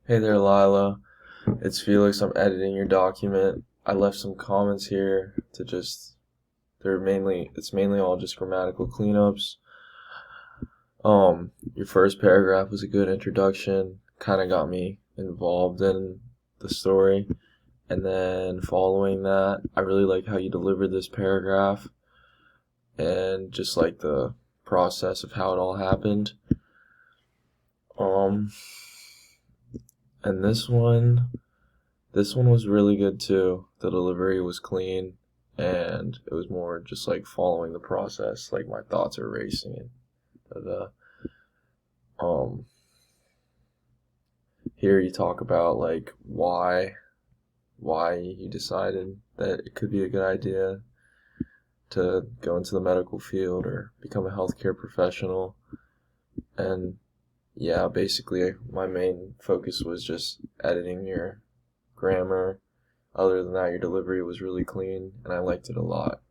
Hey there, Lila. It's Felix. I'm editing your document. I left some comments here to just, it's mainly all just grammatical cleanups. Your first paragraph was a good introduction, kind of got me involved in the story. And then following that, I really like how you delivered this paragraph and just like the process of how it all happened. Um, and this one was really good too. The delivery was clean and it was more just like following the process, like my thoughts are racing. The um Here you talk about like why you decided that it could be a good idea to go into the medical field or become a healthcare professional. And yeah, basically my main focus was just editing your grammar. Other than that, your delivery was really clean and I liked it a lot.